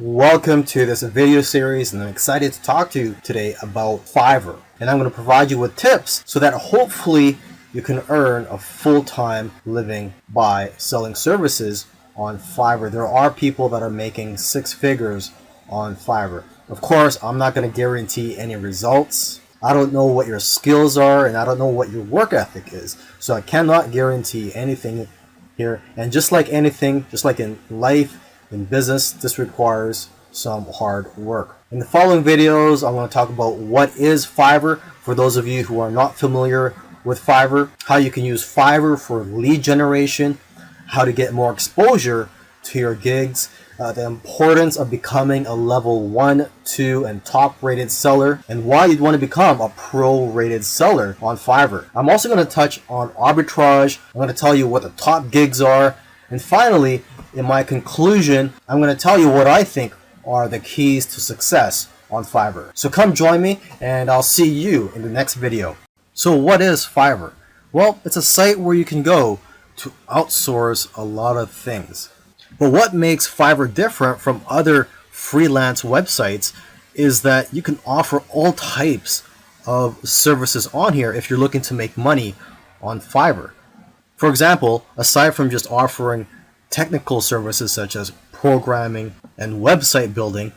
Welcome to this video series, and I'm excited to talk to you today about Fiverr. And I'm going to provide you with tips so that hopefully you can earn a full-time living by selling services on Fiverr. There are people that are making six figures on Fiverr. Of course, I'm not going to guarantee any results. I don't know what your skills are, and I don't know what your work ethic is. So I cannot guarantee anything here. And just like anything, just like in life, in business, this requires some hard work. In the following videos, I'm going to talk about what is Fiverr for those of you who are not familiar with Fiverr, how you can use Fiverr for lead generation, how to get more exposure to your gigs, the importance of becoming a level 1, 2, and top rated seller, and why you'd want to become a pro rated seller on Fiverr. I'm also going to touch on arbitrage. I'm going to tell you what the top gigs are. And finally, in my conclusion, I'm going to tell you what I think are the keys to success on Fiverr. So come join me, and I'll see you in the next video. So what is Fiverr? Well, it's a site where you can go to outsource a lot of things. But what makes Fiverr different from other freelance websites is that you can offer all types of services on here if you're looking to make money on Fiverr. For example, aside from just offering technical services such as programming and website building,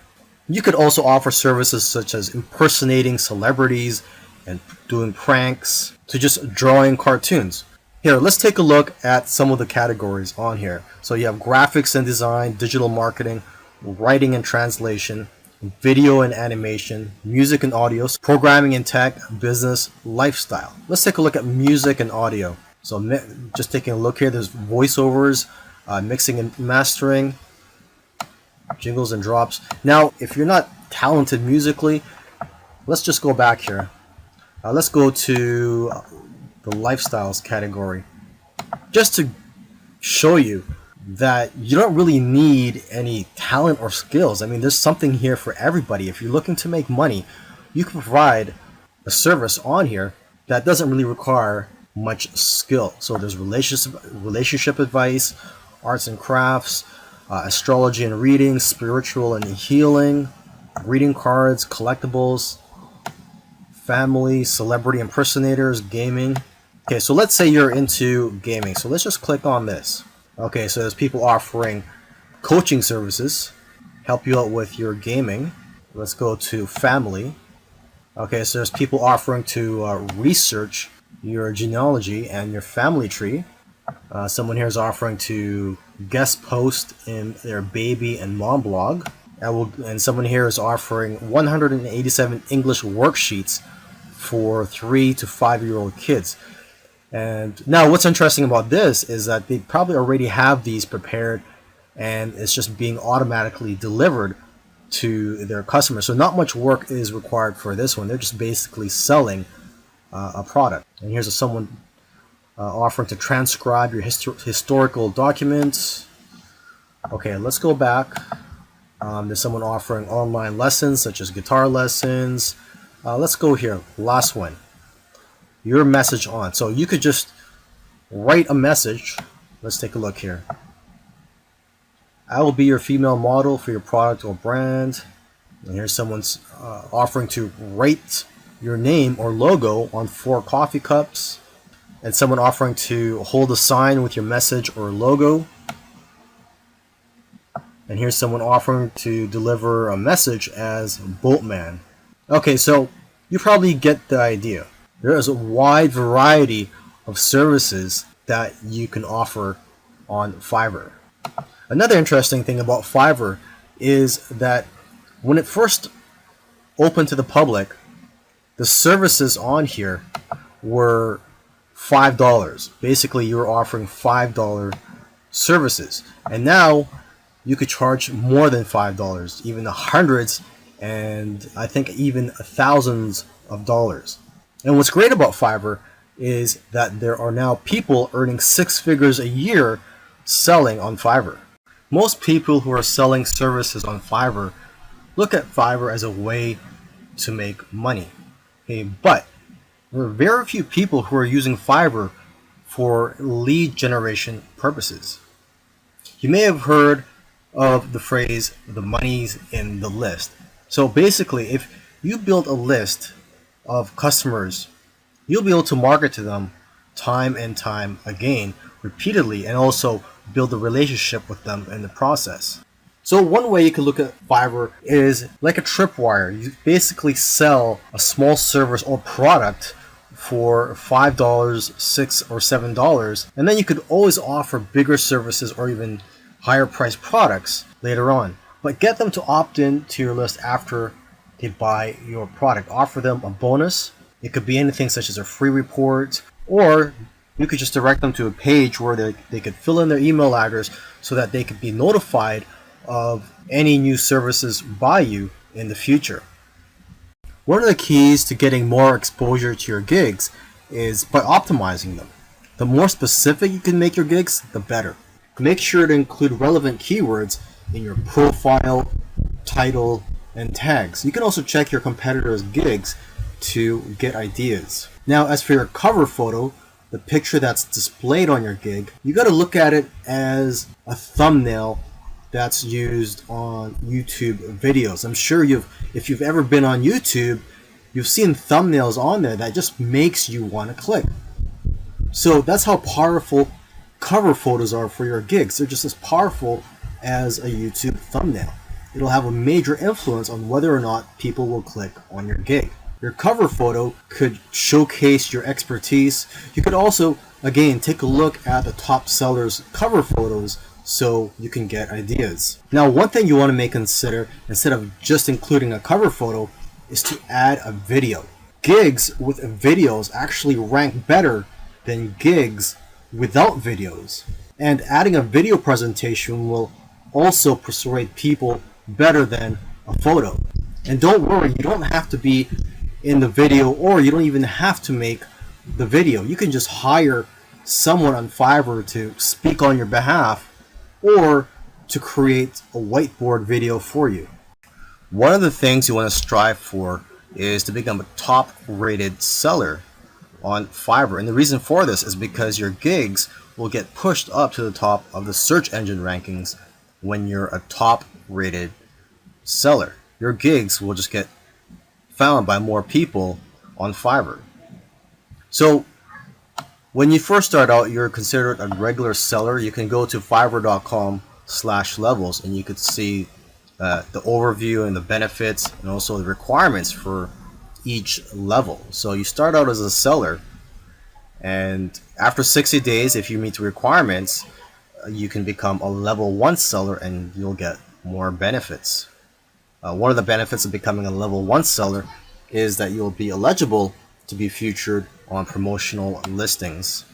you could also offer services such as impersonating celebrities and doing pranks to just drawing cartoons. Here, let's take a look at some of the categories on here. So you have graphics and design, digital marketing, writing and translation, video and animation, music and audio, programming and tech, business, lifestyle. Let's take a look at music and audio. So just taking a look here, there's voiceovers, mixing and mastering, jingles and drops. Now, if you're not talented musically, let's just go back here. Let's go to the lifestyles category, just to show you that you don't really need any talent or skills. I mean, there's something here for everybody. If you're looking to make money, you can provide a service on here that doesn't really require much skill. So there's relationship advice, arts and crafts, astrology and reading, spiritual and healing, greeting cards, collectibles, family, celebrity impersonators, gaming. Okay, so let's say you're into gaming. So let's just click on this. Okay, so there's people offering coaching services, help you out with your gaming. Let's go to family. Okay, so there's people offering to research your genealogy and your family tree. Someone here is offering to guest post in their baby and mom blog. And someone here is offering 187 English worksheets for 3 to 5-year-old kids. And now what's interesting about this is that they probably already have these prepared, and it's just being automatically delivered to their customers. So not much work is required for this one. They're just basically selling a product. And here's someone offering to transcribe your historical documents. Okay, let's go back. There's someone offering online lessons such as guitar lessons. Let's go here, last one, your message on. So you could just write a message. Let's take a look here. I will be your female model for your product or brand. And here's someone's offering to write your name or logo on 4 coffee cups, and someone offering to hold a sign with your message or logo. And here's someone offering to deliver a message as Boatman. Okay, so you probably get the idea. There is a wide variety of services that you can offer on Fiverr. Another interesting thing about Fiverr is that when it first opened to the public, the services on here were $5. Basically, you were offering $5 services. And now you could charge more than $5, even the hundreds, and I think even thousands of dollars. And what's great about Fiverr is that there are now people earning 6 figures a year selling on Fiverr. Most people who are selling services on Fiverr look at Fiverr as a way to make money. Okay, but there are very few people who are using Fiverr for lead generation purposes. You may have heard of the phrase, the money's in the list. So basically, if you build a list of customers, you'll be able to market to them time and time again, repeatedly, and also build a relationship with them in the process. So one way you can look at Fiverr is like a tripwire. You basically sell a small service or product for $5, $6, or $7, and then you could always offer bigger services or even higher priced products later on. But get them to opt in to your list after they buy your product. Offer them a bonus. It could be anything such as a free report, or you could just direct them to a page where they could fill in their email address so that they could be notified of any new services by you in the future. One of the keys to getting more exposure to your gigs is by optimizing them. The more specific you can make your gigs, the better. Make sure to include relevant keywords in your profile, title, and tags. You can also check your competitors' gigs to get ideas. Now, as for your cover photo, the picture that's displayed on your gig, you got to look at it as a thumbnail that's used on YouTube videos. I'm sure if you've ever been on YouTube, you've seen thumbnails on there that just makes you want to click. So that's how powerful cover photos are for your gigs. They're just as powerful as a YouTube thumbnail. It'll have a major influence on whether or not people will click on your gig. Your cover photo could showcase your expertise. You could also, again, take a look at the top sellers' cover photos so you can get ideas. Now, one thing you want to make consider, instead of just including a cover photo, is to add a video. Gigs with videos actually rank better than gigs without videos. And adding a video presentation will also persuade people better than a photo. And don't worry, you don't have to be in the video, or you don't even have to make the video. You can just hire someone on Fiverr to speak on your behalf or to create a whiteboard video for you. One of the things you want to strive for is to become a top rated seller on Fiverr. And the reason for this is because your gigs will get pushed up to the top of the search engine rankings when you're a top rated seller. Your gigs will just get found by more people on Fiverr. So when you first start out, you're considered a regular seller. You can go to fiverr.com/levels and you could see the overview and the benefits and also the requirements for each level. So you start out as a seller, and after 60 days, if you meet the requirements, you can become a level 1 seller and you'll get more benefits. One of the benefits of becoming a level 1 seller is that you'll be eligible to be featured on promotional listings.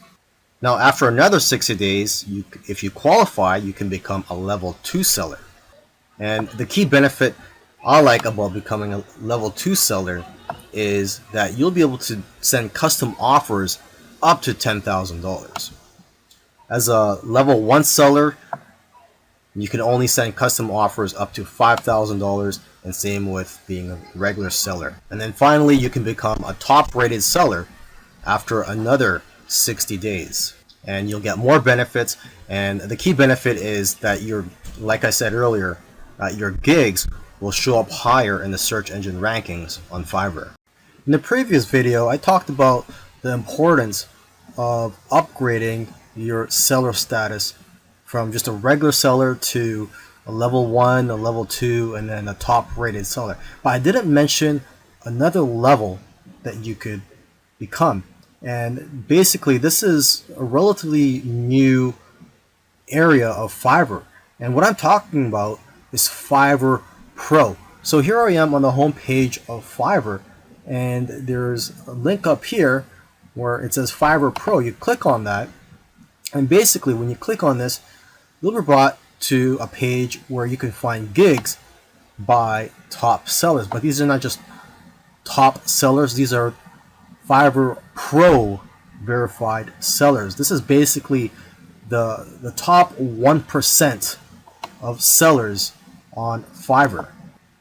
Now, after another 60 days, if you qualify, you can become a level 2 seller. And the key benefit I like about becoming a level 2 seller is that you'll be able to send custom offers up to $10,000. As a level 1 seller, you can only send custom offers up to $5,000, and same with being a regular seller. And then finally, you can become a top rated seller after another 60 days. And you'll get more benefits, and the key benefit is that like I said earlier, your gigs will show up higher in the search engine rankings on Fiverr. In the previous video, I talked about the importance of upgrading your seller status from just a regular seller to a level 1, a level 2, and then a top rated seller. But I didn't mention another level that you could become. And basically, this is a relatively new area of Fiverr. And what I'm talking about is Fiverr Pro. So here I am on the home page of Fiverr, and there's a link up here where it says Fiverr Pro. You click on that, and basically when you click on this, you'll be brought to a page where you can find gigs by top sellers. But these are not just top sellers, these are Fiverr Pro verified sellers. This is basically the top 1% of sellers on Fiverr.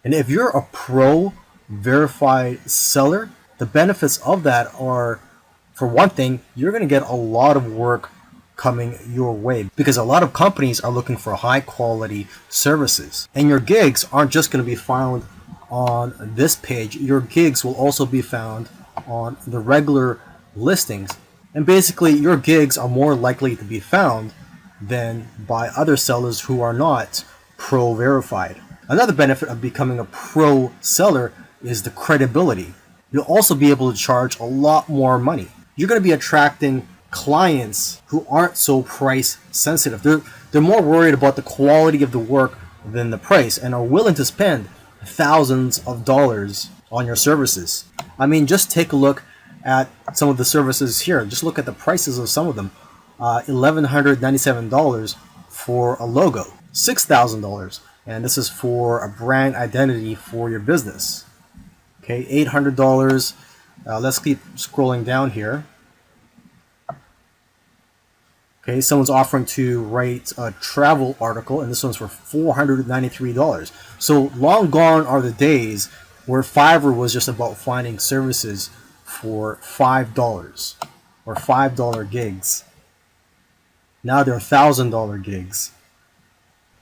And if you're a pro verified seller, the benefits of that are, for one thing, you're going to get a lot of work coming your way, because a lot of companies are looking for high quality services. And your gigs aren't just going to be found on this page. Your gigs will also be found on the regular listings. And basically, your gigs are more likely to be found than by other sellers who are not pro verified. Another benefit of becoming a pro seller is the credibility. You'll also be able to charge a lot more money. You're going to be attracting clients who aren't so price sensitive. They're more worried about the quality of the work than the price, and are willing to spend thousands of dollars on your services. I mean, just take a look at some of the services here. Just look at the prices of some of them. $1,197 for a logo, $6,000, and this is for a brand identity for your business. Okay, $800. Let's keep scrolling down here. Okay, someone's offering to write a travel article, and this one's for $493. So long gone are the days where Fiverr was just about finding services for $5 or $5 gigs. Now they're $1,000 gigs.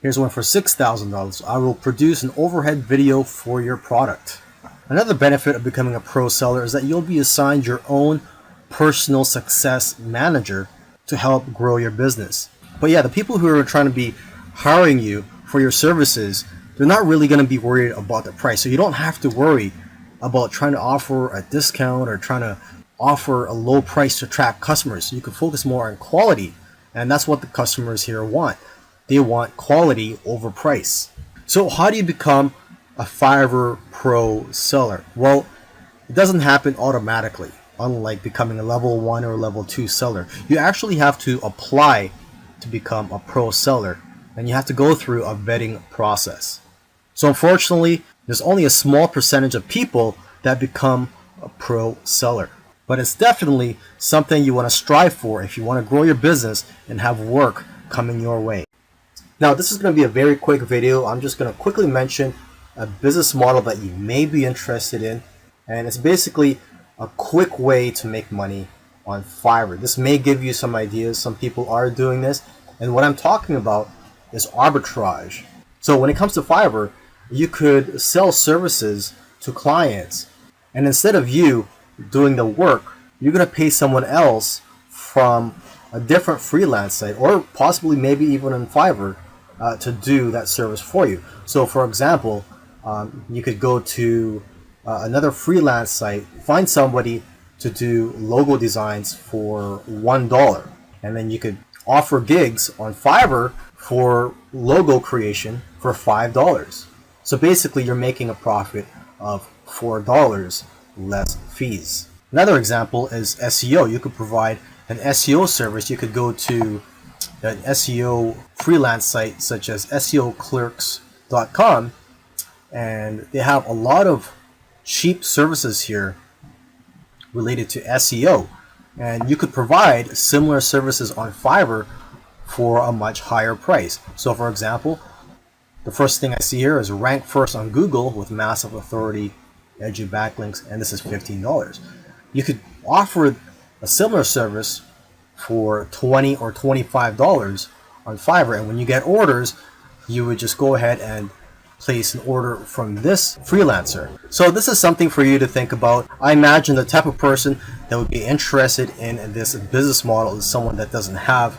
Here's one for $6,000. I will produce an overhead video for your product. Another benefit of becoming a pro seller is that you'll be assigned your own personal success manager to help grow your business. But yeah, the people who are trying to be hiring you for your services, they're not really going to be worried about the price. So you don't have to worry about trying to offer a discount or trying to offer a low price to attract customers. You can focus more on quality, and that's what the customers here want. They want quality over price. So how do you become a Fiverr pro seller? Well, it doesn't happen automatically. Unlike becoming a level 1 or level 2 seller, you actually have to apply to become a pro seller, and you have to go through a vetting process. So unfortunately, there's only a small percentage of people that become a pro seller. But it's definitely something you want to strive for if you want to grow your business and have work coming your way. Now, this is going to be a very quick video. I'm just going to quickly mention a business model that you may be interested in, and it's basically a quick way to make money on Fiverr. This may give you some ideas. Some people are doing this, and what I'm talking about is arbitrage. So when it comes to Fiverr, you could sell services to clients, and instead of you doing the work, you're going to pay someone else from a different freelance site, or possibly maybe even on Fiverr, to do that service for you. So for example, you could go to another freelance site, find somebody to do logo designs for $1, and then you could offer gigs on Fiverr for logo creation for $5. So basically you're making a profit of $4 less fees. Another example is SEO. You could provide an SEO service. You could go to an SEO freelance site such as SEOclerks.com, and they have a lot of cheap services here related to SEO, and you could provide similar services on Fiverr for a much higher price. So for example, the first thing I see here is rank first on Google with massive authority, edgy backlinks, and this is $15. You could offer a similar service for $20 or $25 on Fiverr, and when you get orders, you would just go ahead and place an order from this freelancer. So this is something for you to think about. I imagine the type of person that would be interested in this business model is someone that doesn't have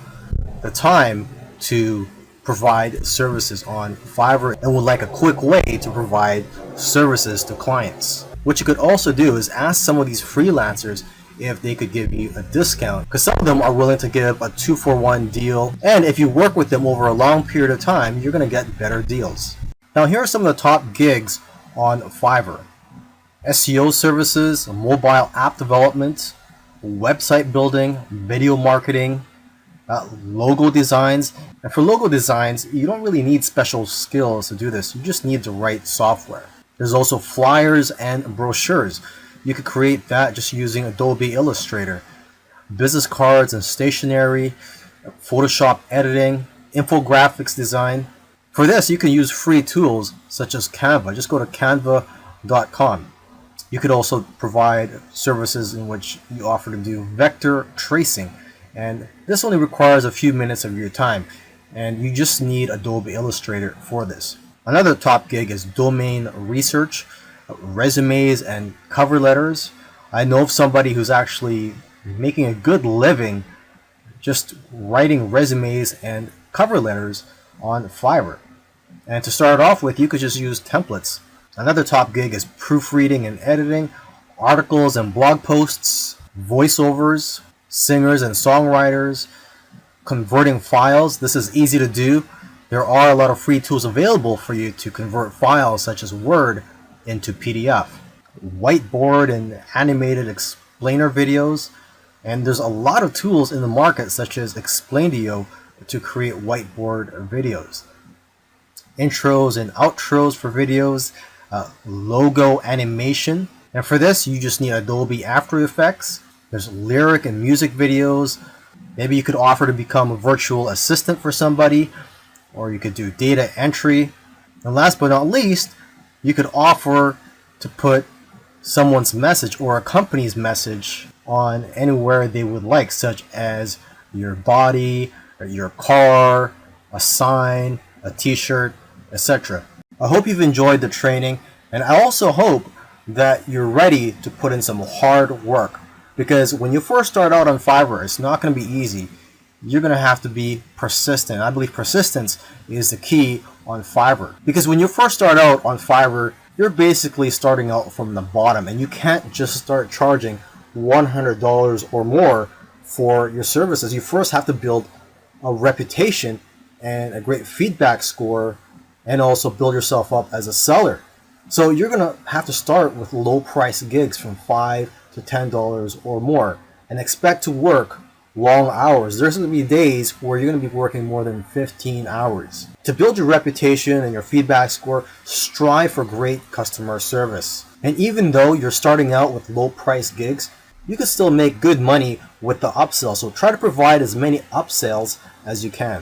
the time to provide services on Fiverr and would like a quick way to provide services to clients. What you could also do is ask some of these freelancers if they could give you a discount, because some of them are willing to give a 2-for-1 deal, and if you work with them over a long period of time, you're going to get better deals. Now here are some of the top gigs on Fiverr: SEO services, mobile app development, website building, video marketing, logo designs. And for logo designs, you don't really need special skills to do this. You just need the right software. There's also flyers and brochures. You could create that just using Adobe Illustrator. Business cards and stationery, Photoshop editing, infographics design. For this, you can use free tools such as Canva. Just go to canva.com. You could also provide services in which you offer to do vector tracing And this only requires a few minutes of your time, and you just need Adobe Illustrator for this. Another top gig is domain research, resumes and cover letters. I know of somebody who's actually making a good living just writing resumes and cover letters on Fiverr. And to start off with, you could just use templates. Another top gig is proofreading and editing, articles and blog posts, voiceovers, singers and songwriters, converting files. This is easy to do. There are a lot of free tools available for you to convert files such as Word into PDF. Whiteboard and animated explainer videos. And there's a lot of tools in the market such as Explaindio to create whiteboard videos. Intros and outros for videos, logo animation. And for this, you just need Adobe After Effects. There's lyric and music videos. Maybe you could offer to become a virtual assistant for somebody, or you could do data entry. And last but not least, you could offer to put someone's message or a company's message on anywhere they would like, such as your body, or your car, a sign, a t-shirt, etc. I hope you've enjoyed the training, and I also hope that you're ready to put in some hard work, because when you first start out on Fiverr, it's not going to be easy. You're going to have to be persistent. I believe persistence is the key on Fiverr, because when you first start out on Fiverr, you're basically starting out from the bottom, and you can't just start charging $100 or more for your services. You first have to build a reputation and a great feedback score, and also build yourself up as a seller. So you're going to have to start with low price gigs from $5 to $10 or more, and expect to work long hours. There's going to be days where you're going to be working more than 15 hours. To build your reputation and your feedback score, strive for great customer service. And even though you're starting out with low price gigs, you can still make good money with the upsell. So try to provide as many upsells as you can.